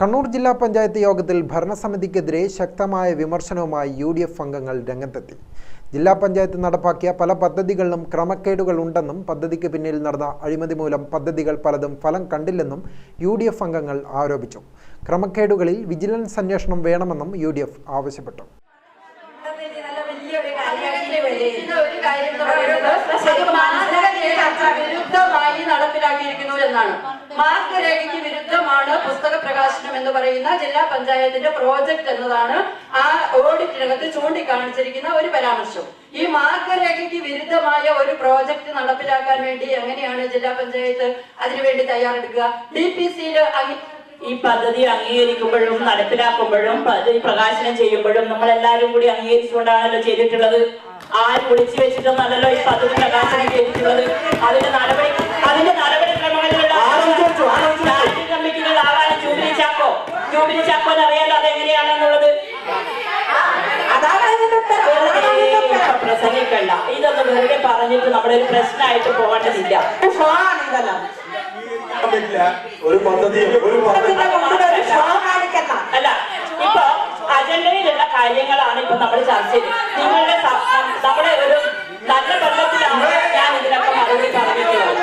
കണ്ണൂർ ജില്ലാ പഞ്ചായത്ത് യോഗത്തിൽ ഭരണസമിതിക്കെതിരെ ശക്തമായ വിമർശനവുമായി UDF അംഗങ്ങൾ രംഗത്തെത്തി. ജില്ലാ പഞ്ചായത്ത് നടപ്പാക്കിയ പല പദ്ധതികളിലും ക്രമക്കേടുകൾ ഉണ്ടെന്നും പദ്ധതിക്ക് പിന്നിൽ നടന്ന അഴിമതി മൂലം പദ്ധതികൾ പലതും ഫലം കണ്ടില്ലെന്നും UDF അംഗങ്ങൾ ആരോപിച്ചു. ക്രമക്കേടുകളിൽ വിജിലൻസ് അന്വേഷണം വേണമെന്നും UDF ആവശ്യപ്പെട്ടു. മാർഗരേഖയ്ക്ക് വിരുദ്ധമാണ് പുസ്തക പ്രകാശനം എന്ന് പറയുന്ന ജില്ലാ പഞ്ചായത്തിന്റെ പ്രോജക്ട് എന്നതാണ് ആ ഓഡിറ്റിനകത്ത് ചൂണ്ടിക്കാണിച്ചിരിക്കുന്ന ഒരു പരാമർശം. ഈ മാർഗരേഖയ്ക്ക് വിരുദ്ധമായ ഒരു പ്രോജക്ട് നടപ്പിലാക്കാൻ വേണ്ടി എങ്ങനെയാണ് ജില്ലാ പഞ്ചായത്ത് അതിനുവേണ്ടി തയ്യാറെടുക്കുക? DPCയിൽ ഈ പദ്ധതി അംഗീകരിക്കുമ്പോഴും നടപ്പിലാക്കുമ്പോഴും പദ്ധതി പ്രകാശനം ചെയ്യുമ്പോഴും നമ്മൾ എല്ലാവരും കൂടി അംഗീകരിച്ചുകൊണ്ടാണല്ലോ ചെയ്തിട്ടുള്ളത്. ആരും വിളിച്ചു വെച്ചിട്ടൊന്നല്ലോ ഈ പദ്ധതി പ്രകാശനം ചെയ്തിട്ടുള്ളത്. അതിന്റെ നടപടിക്രമങ്ങളിലുള്ള കമ്മിറ്റികൾ ആവാനും ജൂബിലി ചാക്കോ എന്നറിയാലോ അതെങ്ങനെയാണെന്നുള്ളത്. പ്രസംഗിക്കണ്ട, ഇതൊന്നും വെറുതെ പറഞ്ഞിട്ട് നമ്മുടെ ഒരു പ്രശ്നമായിട്ട് പോകേണ്ടതില്ല. അല്ല, ഇപ്പൊ അജണ്ടയിലുള്ള കാര്യങ്ങളാണ് ഇപ്പൊ നമ്മൾ ചർച്ച ചെയ്തത്. നിങ്ങളുടെ നമ്മുടെ ഒരു നല്ല ബന്ധത്തിലാണ് ഞാൻ ഇതിനൊക്കെ മറുപടി പറഞ്ഞിട്ടുള്ളത്.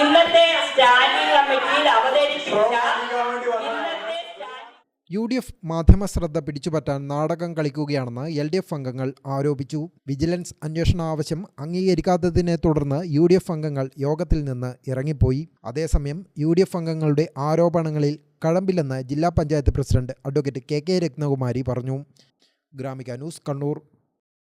ഇന്നത്തെ സ്റ്റാൻഡിംഗ് കമ്മിറ്റിയിൽ അവതരിപ്പിച്ച UDF മാധ്യമ ശ്രദ്ധ പിടിച്ചുപറ്റാൻ നാടകം കളിക്കുകയാണെന്ന് LDF അംഗങ്ങൾ ആരോപിച്ചു. വിജിലൻസ് അന്വേഷണ ആവശ്യം അംഗീകരിക്കാത്തതിനെ തുടർന്ന് UDF അംഗങ്ങൾ യോഗത്തിൽ നിന്ന് ഇറങ്ങിപ്പോയി. അതേസമയം UDF അംഗങ്ങളുടെ ആരോപണങ്ങളിൽ കഴമ്പില്ലെന്ന് ജില്ലാ panchayat president advocate KK Ratnakumari പറഞ്ഞു. ഗ്രാമിക ന്യൂസ്, കണ്ണൂർ.